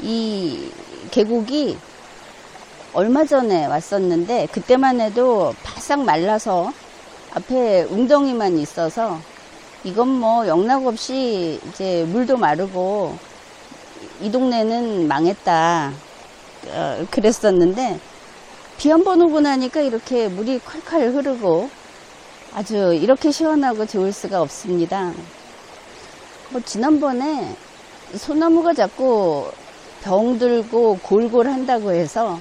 이 계곡이 얼마 전에 왔었는데 그때만 해도 바싹 말라서 앞에 웅덩이만 있어서 이건 뭐 영락없이 이제 물도 마르고 이 동네는 망했다 그랬었는데 비 한 번 오고 나니까 이렇게 물이 콸콸 흐르고 아주 이렇게 시원하고 좋을 수가 없습니다. 뭐 지난번에 소나무가 자꾸 병들고 골골 한다고 해서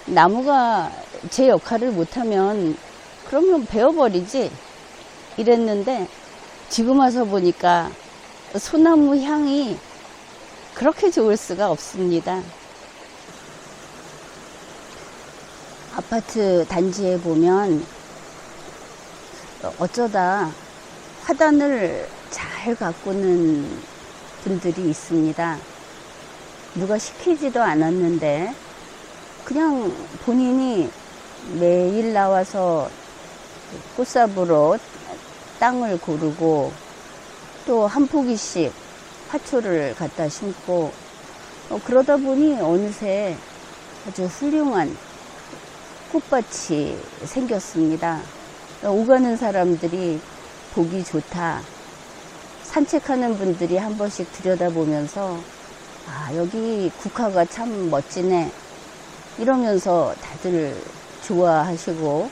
나무가 제 역할을 못하면 그러면 베어버리지 이랬는데 지금 와서 보니까 소나무 향이 그렇게 좋을 수가 없습니다. 아파트 단지에 보면 어쩌다 화단을 잘 가꾸는 분들이 있습니다. 누가 시키지도 않았는데 그냥 본인이 매일 나와서 꽃삽으로 땅을 고르고 또 한 포기씩 화초를 갖다 심고 그러다 보니 어느새 아주 훌륭한 꽃밭이 생겼습니다. 오가는 사람들이 보기 좋다. 산책하는 분들이 한 번씩 들여다보면서 아, 여기 국화가 참 멋지네. 이러면서 다들 좋아하시고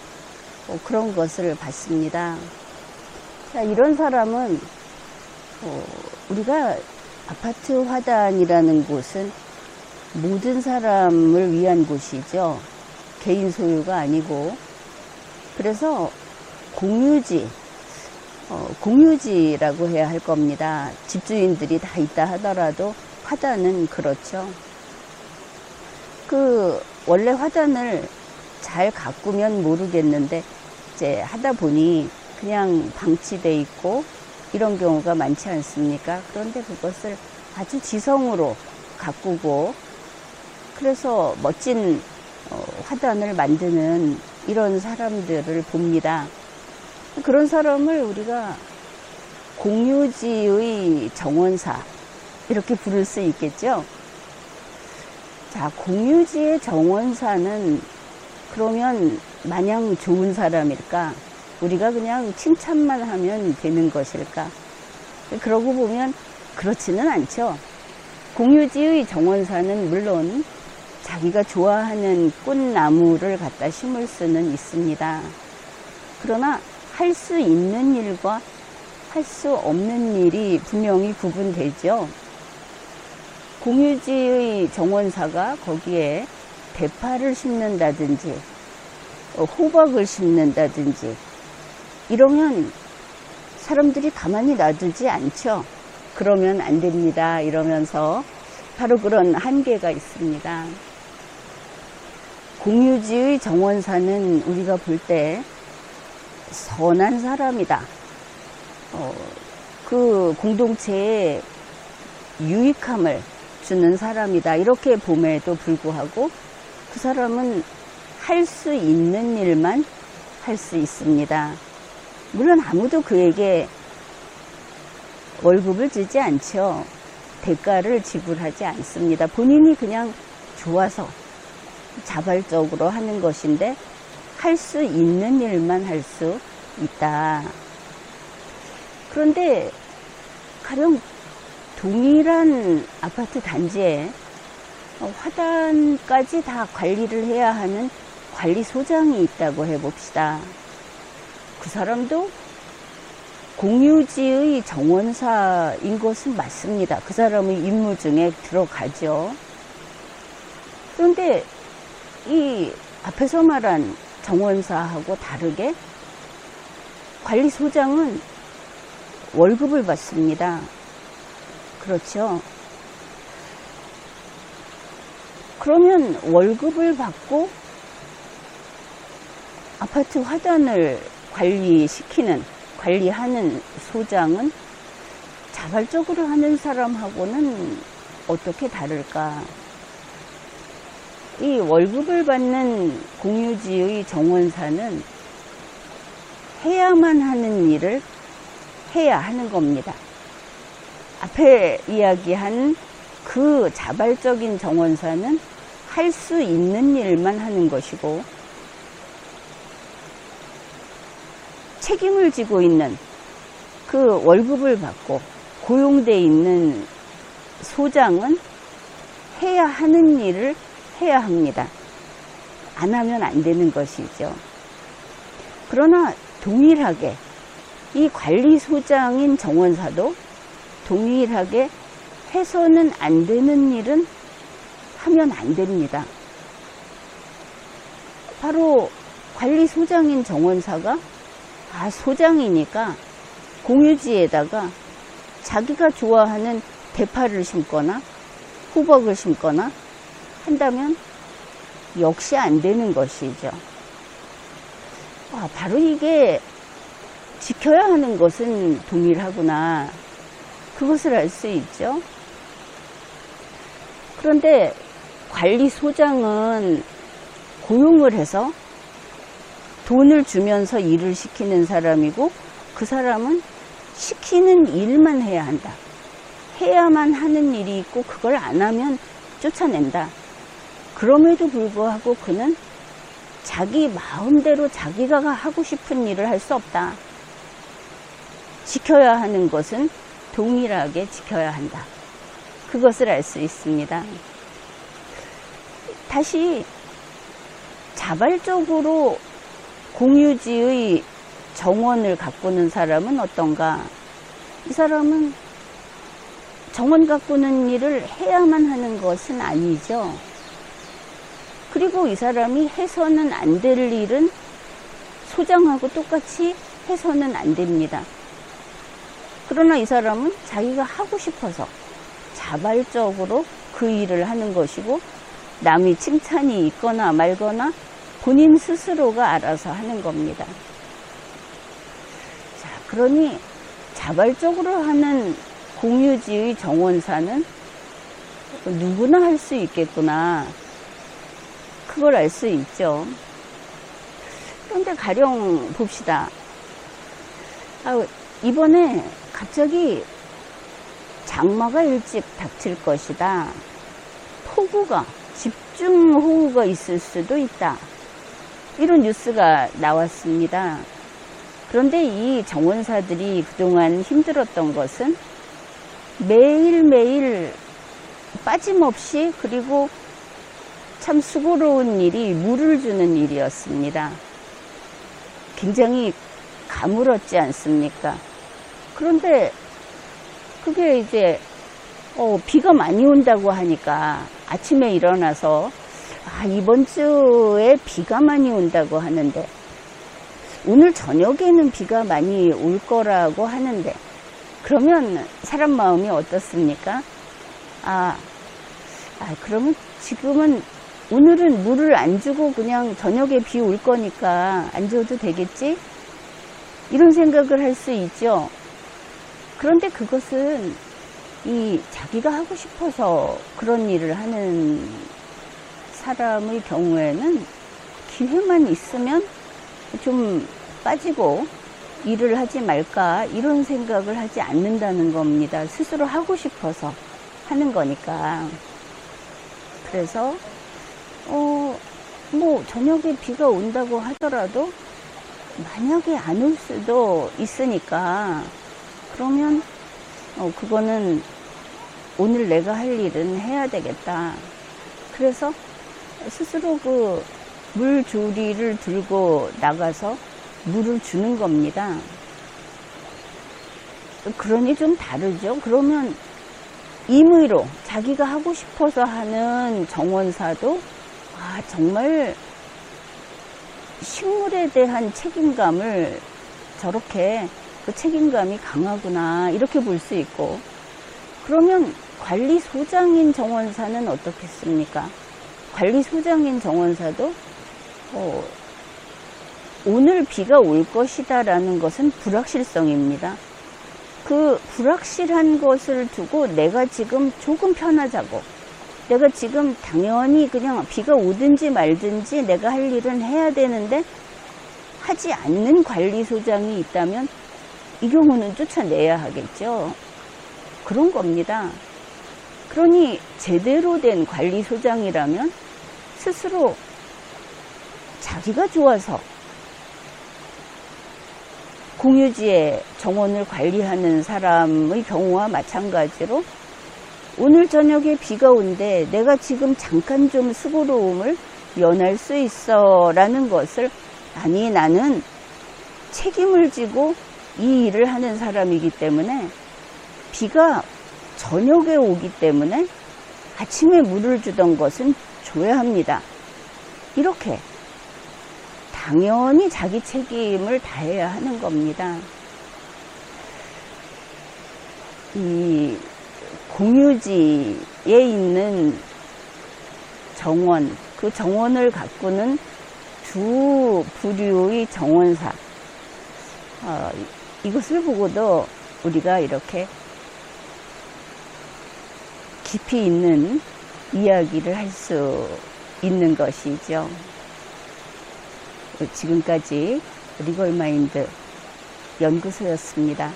그런 것을 봤습니다. 자, 이런 사람은 우리가 아파트 화단이라는 곳은 모든 사람을 위한 곳이죠. 개인 소유가 아니고 그래서 공유지라고 해야 할 겁니다. 집주인들이 다 있다 하더라도 화단은 그렇죠. 원래 화단을 잘 가꾸면 모르겠는데 이제 하다 보니 그냥 방치돼 있고 이런 경우가 많지 않습니까? 그런데 그것을 아주 지성으로 가꾸고 그래서 멋진 화단을 만드는 이런 사람들을 봅니다. 그런 사람을 우리가 공유지의 정원사 이렇게 부를 수 있겠죠. 자, 공유지의 정원사는 그러면 마냥 좋은 사람일까? 우리가 그냥 칭찬만 하면 되는 것일까? 그러고 보면 그렇지는 않죠. 공유지의 정원사는 물론 자기가 좋아하는 꽃나무를 갖다 심을 수는 있습니다. 그러나 할 수 있는 일과 할 수 없는 일이 분명히 구분되죠. 공유지의 정원사가 거기에 대파를 심는다든지 호박을 심는다든지 이러면 사람들이 가만히 놔두지 않죠. 그러면 안 됩니다. 이러면서 바로 그런 한계가 있습니다. 공유지의 정원사는 우리가 볼 때 선한 사람이다. 그 공동체에 유익함을 주는 사람이다. 이렇게 봄에도 불구하고 그 사람은 할 수 있는 일만 할 수 있습니다. 물론 아무도 그에게 월급을 주지 않죠. 대가를 지불하지 않습니다. 본인이 그냥 좋아서 자발적으로 하는 것인데 할 수 있는 일만 할 수 있다. 그런데 가령 동일한 아파트 단지에 화단까지 다 관리를 해야 하는 관리소장이 있다고 해봅시다. 그 사람도 공유지의 정원사인 것은 맞습니다. 그 사람의 임무 중에 들어가죠. 그런데 이 앞에서 말한 정원사하고 다르게 관리소장은 월급을 받습니다. 그렇죠. 그러면 월급을 받고 아파트 화단을 관리하는 소장은 자발적으로 하는 사람하고는 어떻게 다를까? 이 월급을 받는 공유지의 정원사는 해야만 하는 일을 해야 하는 겁니다. 앞에 이야기한 그 자발적인 정원사는 할 수 있는 일만 하는 것이고, 책임을 지고 있는, 그 월급을 받고 고용돼 있는 소장은 해야 하는 일을 해야 합니다. 안 하면 안 되는 것이죠. 그러나 동일하게 이 관리소장인 정원사도 동일하게 해서는 안 되는 일은 하면 안 됩니다. 바로 관리소장인 정원사가 소장이니까 공유지에다가 자기가 좋아하는 대파를 심거나 호박을 심거나 한다면 역시 안 되는 것이죠. 바로 이게 지켜야 하는 것은 동일하구나. 그것을 알 수 있죠. 그런데 관리소장은 고용을 해서 돈을 주면서 일을 시키는 사람이고, 그 사람은 시키는 일만 해야 한다. 해야만 하는 일이 있고 그걸 안 하면 쫓아낸다. 그럼에도 불구하고 그는 자기 마음대로 자기가 하고 싶은 일을 할 수 없다. 지켜야 하는 것은 동일하게 지켜야 한다. 그것을 알 수 있습니다. 다시 자발적으로 공유지의 정원을 가꾸는 사람은 어떤가? 이 사람은 정원 가꾸는 일을 해야만 하는 것은 아니죠. 그리고 이 사람이 해서는 안 될 일은 소장하고 똑같이 해서는 안 됩니다. 그러나 이 사람은 자기가 하고 싶어서 자발적으로 그 일을 하는 것이고, 남이 칭찬이 있거나 말거나 본인 스스로가 알아서 하는 겁니다. 자, 그러니 자발적으로 하는 공유지의 정원사는 누구나 할 수 있겠구나. 그걸 알 수 있죠. 그런데 가령 봅시다. 이번에 갑자기 장마가 일찍 닥칠 것이다. 폭우가, 집중호우가 있을 수도 있다. 이런 뉴스가 나왔습니다. 그런데 이 정원사들이 그동안 힘들었던 것은 매일매일 빠짐없이, 그리고 참 수고로운 일이 물을 주는 일이었습니다. 굉장히 가물었지 않습니까? 그런데 그게 이제 비가 많이 온다고 하니까 아침에 일어나서 이번 주에 비가 많이 온다고 하는데, 오늘 저녁에는 비가 많이 올 거라고 하는데, 그러면 사람 마음이 어떻습니까? 그러면 지금은 오늘은 물을 안 주고 그냥 저녁에 비 올 거니까 안 줘도 되겠지? 이런 생각을 할 수 있죠. 그런데 그것은 자기가 하고 싶어서 그런 일을 하는 사람의 경우에는 기회만 있으면 좀 빠지고 일을 하지 말까, 이런 생각을 하지 않는다는 겁니다. 스스로 하고 싶어서 하는 거니까. 그래서 저녁에 비가 온다고 하더라도 만약에 안 올 수도 있으니까, 그러면 그거는 오늘 내가 할 일은 해야 되겠다. 그래서 스스로 그 물조리를 들고 나가서 물을 주는 겁니다. 그러니 좀 다르죠. 그러면 임의로 자기가 하고 싶어서 하는 정원사도 정말 식물에 대한 책임감을, 저렇게 그 책임감이 강하구나, 이렇게 볼 수 있고, 그러면 관리소장인 정원사는 어떻겠습니까? 관리소장인 정원사도 오늘 비가 올 것이다 라는 것은 불확실성입니다. 그 불확실한 것을 두고 내가 지금 조금 편하자고, 내가 지금 당연히 그냥 비가 오든지 말든지 내가 할 일은 해야 되는데 하지 않는 관리소장이 있다면 이 경우는 쫓아내야 하겠죠. 그런 겁니다. 그러니 제대로 된 관리소장이라면 스스로 자기가 좋아서 공유지의 정원을 관리하는 사람의 경우와 마찬가지로 오늘 저녁에 비가 온대 내가 지금 잠깐 좀 수고로움을 면할 수 있어 라는 것을 아니 나는 책임을 지고 이 일을 하는 사람이기 때문에 비가 저녁에 오기 때문에 아침에 물을 주던 것은 줘야 합니다. 이렇게 당연히 자기 책임을 다해야 하는 겁니다. 이 공유지에 있는 정원, 그 정원을 가꾸는 두 부류의 정원사, 이것을 보고도 우리가 이렇게 깊이 있는 이야기를 할 수 있는 것이죠. 지금까지 리걸마인드 연구소였습니다.